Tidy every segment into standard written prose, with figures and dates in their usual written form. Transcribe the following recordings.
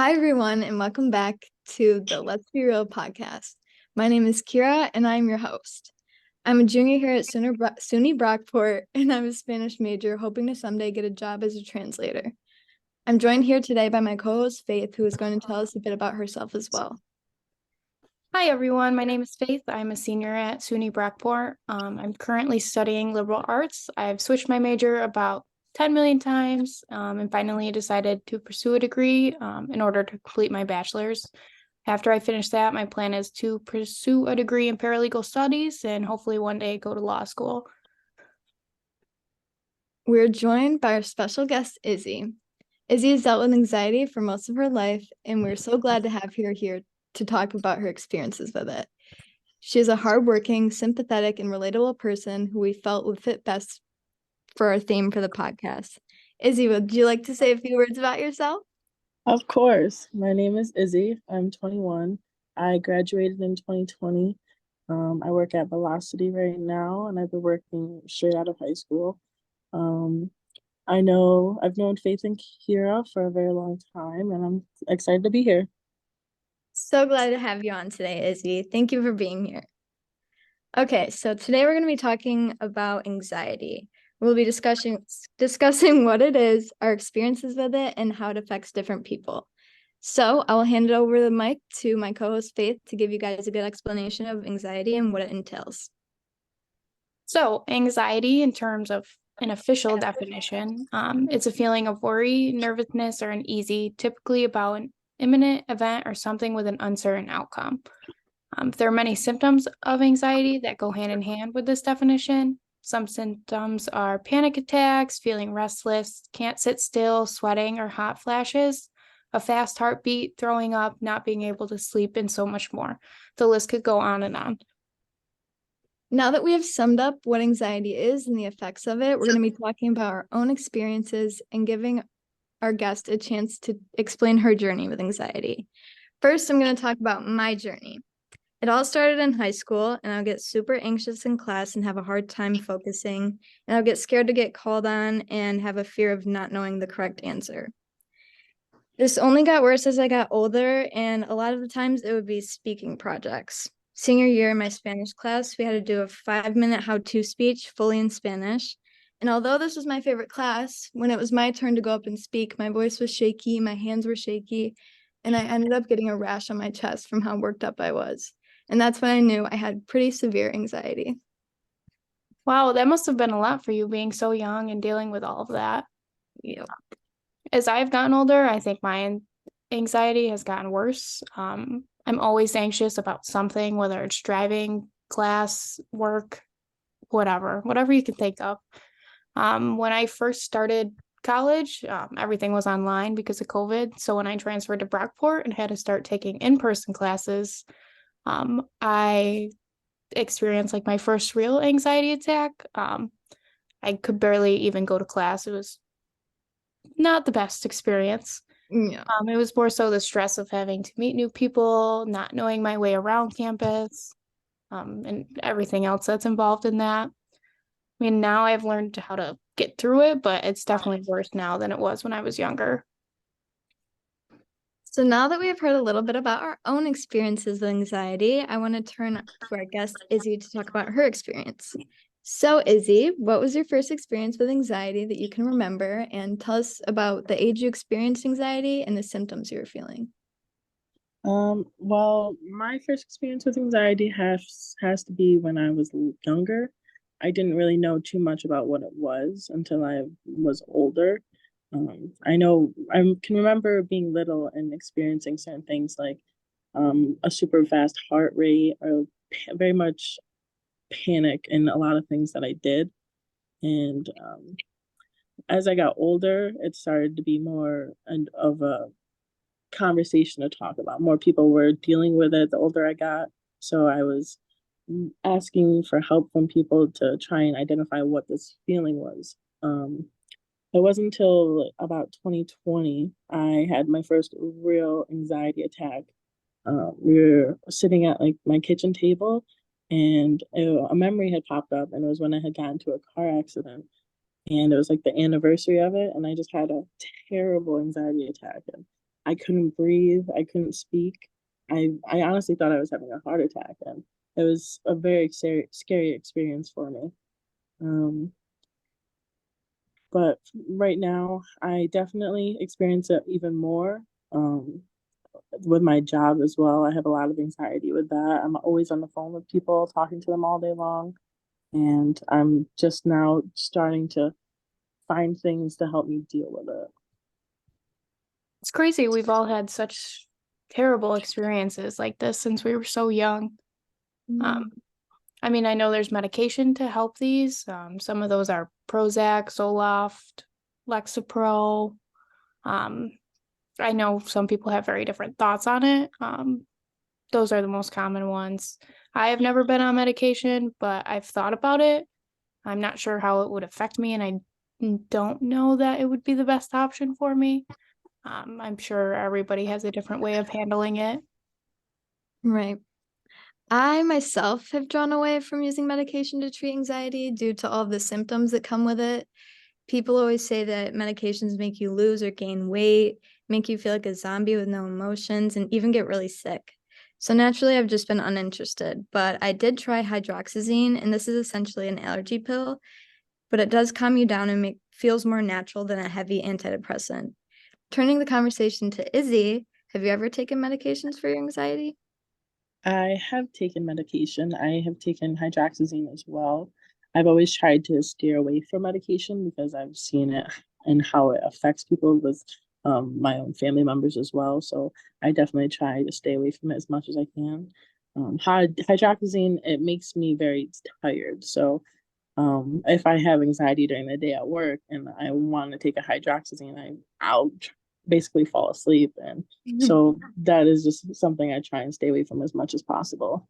Hi, everyone, and welcome back to the Let's Be Real podcast. My name is Kiera, and I'm your host. I'm a junior here at SUNY Brockport, and I'm a Spanish major, hoping to someday get a job as a translator. I'm joined here today by my co-host, Faith, who is going to tell us a bit about herself as well. Hi, everyone. My name is Faith. I'm a senior at SUNY Brockport. I'm currently studying liberal arts. I've switched my major about 10 million times and finally decided to pursue a degree in order to complete my bachelor's. After I finish that, my plan is to pursue a degree in paralegal studies and hopefully one day go to law school. We're joined by our special guest, Izzy. Izzy has dealt with anxiety for most of her life, and we're so glad to have her here to talk about her experiences with it. She is a hardworking, sympathetic, and relatable person who we felt would fit best for our theme for the podcast. Izzy, would you like to say a few words about yourself? Of course. My name is Izzy. I'm 21. I graduated in 2020. I work at Velocity right now, and I've been working straight out of high school. Um, I've known Faith and Kiera for a very long time, and I'm excited to be here. So glad to have you on today, Izzy. Thank you for being here. Okay, so today we're going to be talking about anxiety. We'll be discussing what it is, our experiences with it, and how it affects different people. So I will hand it over the mic to my co-host Faith to give you guys a good explanation of anxiety and what it entails. So, anxiety, in terms of an official definition, it's a feeling of worry, nervousness, or uneasy, typically about an imminent event or something with an uncertain outcome. There are many symptoms of anxiety that go hand in hand with this definition. Some symptoms are panic attacks, feeling restless, can't sit still, sweating, or hot flashes, a fast heartbeat, throwing up, not being able to sleep, and so much more. The list could go on and on. Now that we have summed up what anxiety is and the effects of it, we're going to be talking about our own experiences and giving our guest a chance to explain her journey with anxiety. First, I'm going to talk about my journey. It all started in high school, and I'll get super anxious in class and have a hard time focusing, and I'll get scared to get called on and have a fear of not knowing the correct answer. This only got worse as I got older, and a lot of the times it would be speaking projects. Senior year in my Spanish class, we had to do a 5-minute how-to speech fully in Spanish. And although this was my favorite class, when it was my turn to go up and speak, my voice was shaky, my hands were shaky, and I ended up getting a rash on my chest from how worked up I was. And that's when I knew I had pretty severe anxiety. Wow, that must have been a lot for you being so young and dealing with all of that. Yep. As I've gotten older, I think my anxiety has gotten worse. I'm always anxious about something, whether it's driving, class, work, whatever you can think of. When I first started college, everything was online because of COVID. So when I transferred to Brockport and had to start taking in-person classes, I experienced like my first real anxiety attack. I could barely even go to class. It was not the best experience. Yeah. It was more so the stress of having to meet new people, not knowing my way around campus, and everything else that's involved in that. I mean, now I've learned how to get through it, but it's definitely worse now than it was when I was younger. So now that we have heard a little bit about our own experiences with anxiety, I want to turn to our guest, Izzy, to talk about her experience. So, Izzy, what was your first experience with anxiety that you can remember? And tell us about the age you experienced anxiety and the symptoms you were feeling. Well, my first experience with anxiety has to be when I was younger. I didn't really know too much about what it was until I was older. I can remember being little and experiencing certain things like a super fast heart rate or very much panic in a lot of things that I did. And as I got older, it started to be more of a conversation to talk about. More people were dealing with it the older I got. So I was asking for help from people to try and identify what this feeling was. It wasn't until about 2020 I had my first real anxiety attack. We were sitting at like my kitchen table, and a memory had popped up, and it was when I had gotten into a car accident, and it was like the anniversary of it, and I just had a terrible anxiety attack. And I couldn't breathe. I couldn't speak. I honestly thought I was having a heart attack, and it was a very scary experience for me. Um, but right now, I definitely experience it even more. Um, with my job as well, I have a lot of anxiety with that. I'm always on the phone with people, talking to them all day long, and I'm just now starting to find things to help me deal with it. It's crazy. We've all had such terrible experiences like this since we were so young. Mm. Um, I mean, I know there's medication to help these. Some of those are Prozac, Zoloft, Lexapro. Um, I know some people have very different thoughts on it. Those are the most common ones. I have never been on medication, but I've thought about it. I'm not sure how it would affect me, and I don't know that it would be the best option for me. I'm sure everybody has a different way of handling it. Right. I myself have drawn away from using medication to treat anxiety due to all the symptoms that come with it. People always say that medications make you lose or gain weight, make you feel like a zombie with no emotions, and even get really sick. So naturally, I've just been uninterested. But I did try hydroxyzine, and this is essentially an allergy pill, but it does calm you down and feels more natural than a heavy antidepressant. Turning the conversation to Izzy, have you ever taken medications for your anxiety? I have taken medication. I have taken hydroxyzine as well. I've always tried to steer away from medication because I've seen it and how it affects people with my own family members as well. So I definitely try to stay away from it as much as I can. Hydroxyzine, it makes me very tired. So if I have anxiety during the day at work and I want to take a hydroxyzine, I'll basically fall asleep. And so that is just something I try and stay away from as much as possible.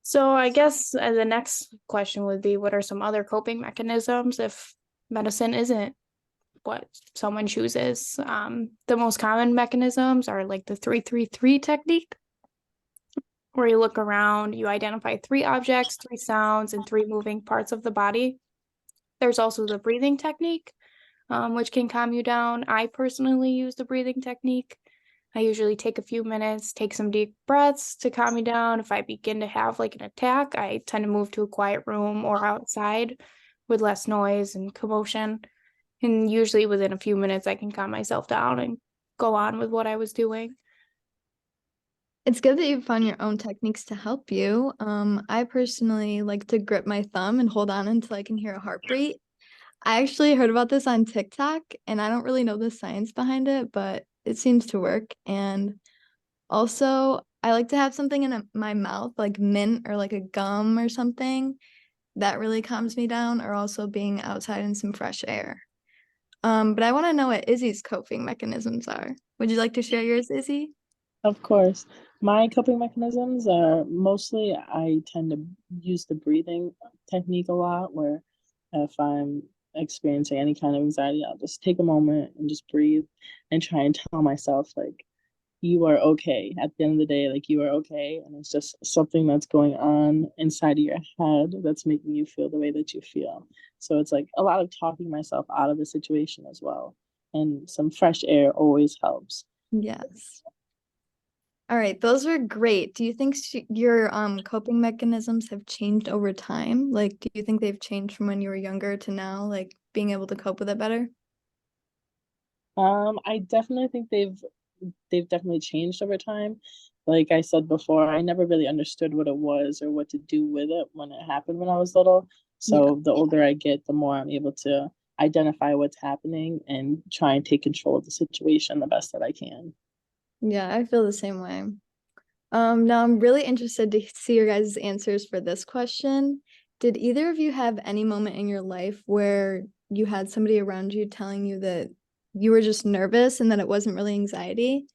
So I guess the next question would be, what are some other coping mechanisms if medicine isn't what someone chooses? The most common mechanisms are like the 3-3-3 technique, where you look around, you identify 3 objects, 3 sounds, and 3 moving parts of the body. There's also the breathing technique, which can calm you down. I personally use the breathing technique. I usually take a few minutes, take some deep breaths to calm me down. If I begin to have like an attack, I tend to move to a quiet room or outside with less noise and commotion. And usually within a few minutes, I can calm myself down and go on with what I was doing. It's good that you found your own techniques to help you. I personally like to grip my thumb and hold on until I can hear a heartbeat. I actually heard about this on TikTok, and I don't really know the science behind it, but it seems to work. And also, I like to have something in my mouth, like mint or like a gum or something that really calms me down, or also being outside in some fresh air. But I want to know what Izzy's coping mechanisms are. Would you like to share yours, Izzy? Of course, my coping mechanisms are mostly I tend to use the breathing technique a lot, where if I'm experiencing any kind of anxiety, I'll just take a moment and just breathe and try and tell myself, like, you are okay at the end of the day, like you are okay, and it's just something that's going on inside of your head that's making you feel the way that you feel. So it's like a lot of talking myself out of the situation as well, and some fresh air always helps. Yes. All right, those are great. Do you think your coping mechanisms have changed over time? Like, do you think they've changed from when you were younger to now, like being able to cope with it better? I definitely think they've definitely changed over time. Like I said before, I never really understood what it was or what to do with it when it happened when I was little. Yeah. So the older I get, the more I'm able to identify what's happening and try and take control of the situation the best that I can. Yeah, I feel the same way. Now I'm really interested to see your guys' answers for this question. Did either of you have any moment in your life where you had somebody around you telling you that you were just nervous and that it wasn't really anxiety?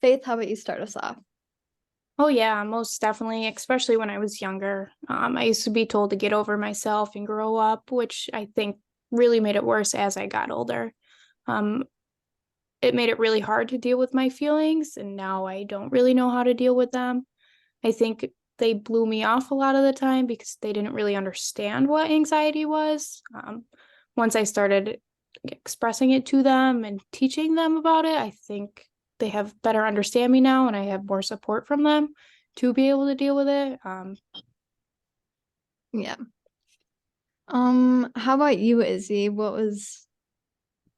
Faith, how about you start us off? Oh yeah, most definitely, especially when I was younger. I used to be told to get over myself and grow up, which I think really made it worse as I got older. Um, it made it really hard to deal with my feelings, and now I don't really know how to deal with them. I think they blew me off a lot of the time because they didn't really understand what anxiety was. Once I started expressing it to them and teaching them about it, I think they have better understand me now, and I have more support from them to be able to deal with it. Yeah. How about you, Izzy?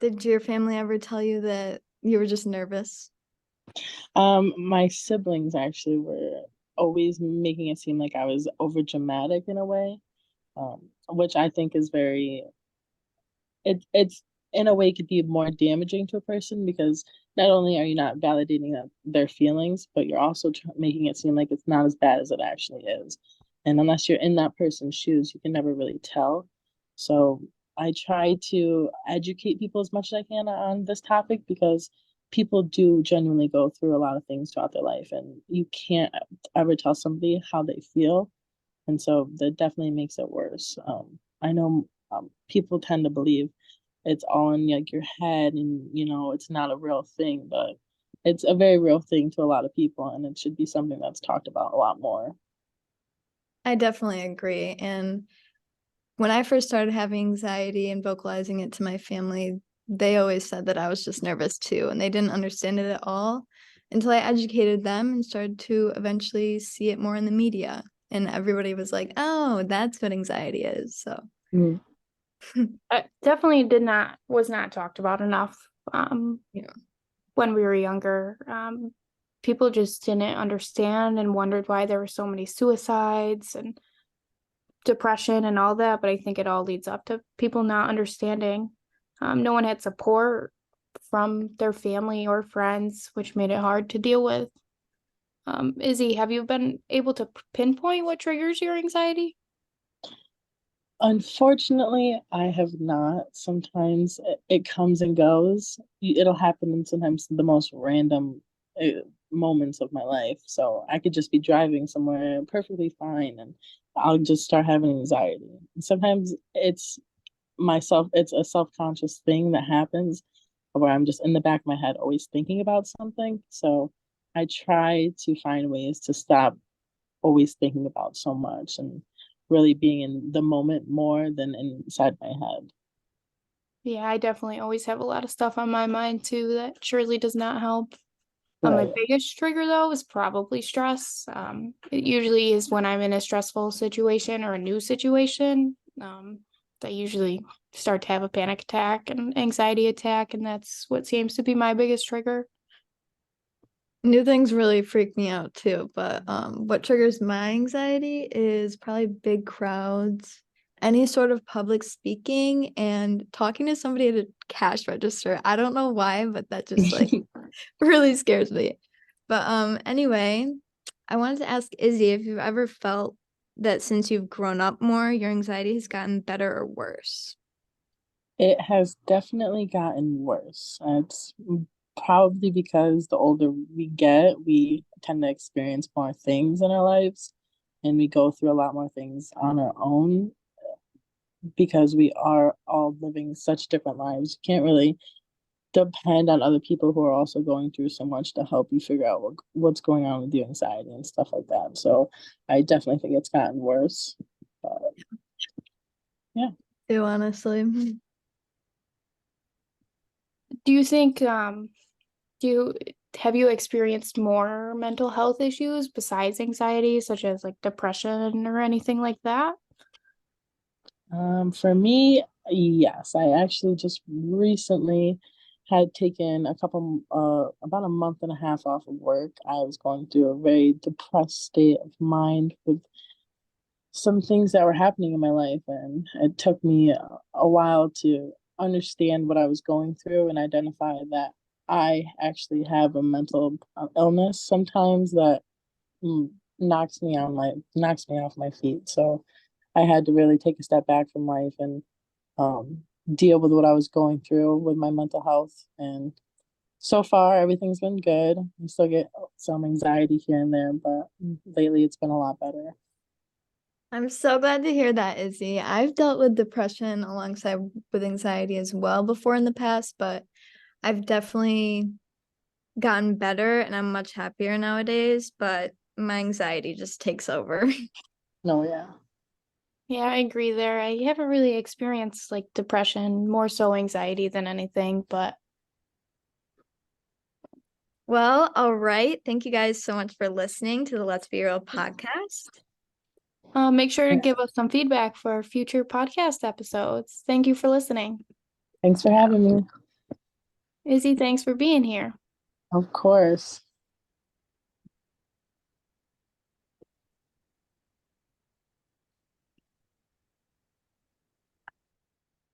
Did your family ever tell you that you were just nervous? My siblings actually were always making it seem like I was over dramatic in a way, which I think is very it's in a way could be more damaging to a person because not only are you not validating their feelings, but you're also making it seem like it's not as bad as it actually is. And unless you're in that person's shoes, you can never really tell. So I try to educate people as much as I can on this topic because people do genuinely go through a lot of things throughout their life, and you can't ever tell somebody how they feel. And so that definitely makes it worse. I know people tend to believe it's all in like your head and it's not a real thing, but it's a very real thing to a lot of people, and it should be something that's talked about a lot more. I definitely agree. And when I first started having anxiety and vocalizing it to my family, they always said that I was just nervous too, and they didn't understand it at all until I educated them and started to eventually see it more in the media. And everybody was like, "Oh, that's what anxiety is." So, Mm. I definitely was not talked about enough. yeah. When we were younger, people just didn't understand and wondered why there were so many suicides and depression and all that. But I think it all leads up to people not understanding. No one had support from their family or friends, which made it hard to deal with. Izzy, have you been able to pinpoint what triggers your anxiety? Unfortunately, I have not. Sometimes it comes and goes. It'll happen in sometimes the most random moments of my life. So I could just be driving somewhere perfectly fine, and I'll just start having anxiety. And sometimes it's a self-conscious thing that happens where I'm just in the back of my head always thinking about something. So I try to find ways to stop always thinking about so much and really being in the moment more than inside my head. Yeah, I definitely always have a lot of stuff on my mind too that surely does not help. My Right. biggest trigger though is probably stress. It usually is when I'm in a stressful situation or a new situation. I usually start to have a panic attack and anxiety attack, and that's what seems to be my biggest trigger. New things really freak me out too, but what triggers my anxiety is probably big crowds, any sort of public speaking, and talking to somebody at a cash register. I don't know why, but that just like really scares me. But anyway, I wanted to ask Izzy if you've ever felt that since you've grown up more, your anxiety has gotten better or worse. It has definitely gotten worse. It's probably because the older we get, we tend to experience more things in our lives and we go through a lot more things on our own because we are all living such different lives. You can't really depend on other people who are also going through so much to help you figure out what's going on with your anxiety and stuff like that. So I definitely think it's gotten worse. But yeah. Too, honestly. Do you think do you have you experienced more mental health issues besides anxiety, such as like depression or anything like that? For me, yes, I actually just recently had taken about a month and a half off of work. I was going through a very depressed state of mind with some things that were happening in my life, and it took me a while to understand what I was going through and identify that I actually have a mental illness sometimes that mm, knocks me off my feet. So I had to really take a step back from life and um, deal with what I was going through with my mental health. And so far, everything's been good. I still get some anxiety here and there, but lately it's been a lot better. I'm so glad to hear that, Izzy. I've dealt with depression alongside with anxiety as well before in the past, but I've definitely gotten better and I'm much happier nowadays, but my anxiety just takes over. No, yeah. Yeah, I agree there. I haven't really experienced like depression, more so anxiety than anything, but Well, all right. Thank you guys so much for listening to the Let's Be Real podcast. make sure to give us some feedback for future podcast episodes. Thank you for listening. Thanks for having me. Izzy, thanks for being here. Of course.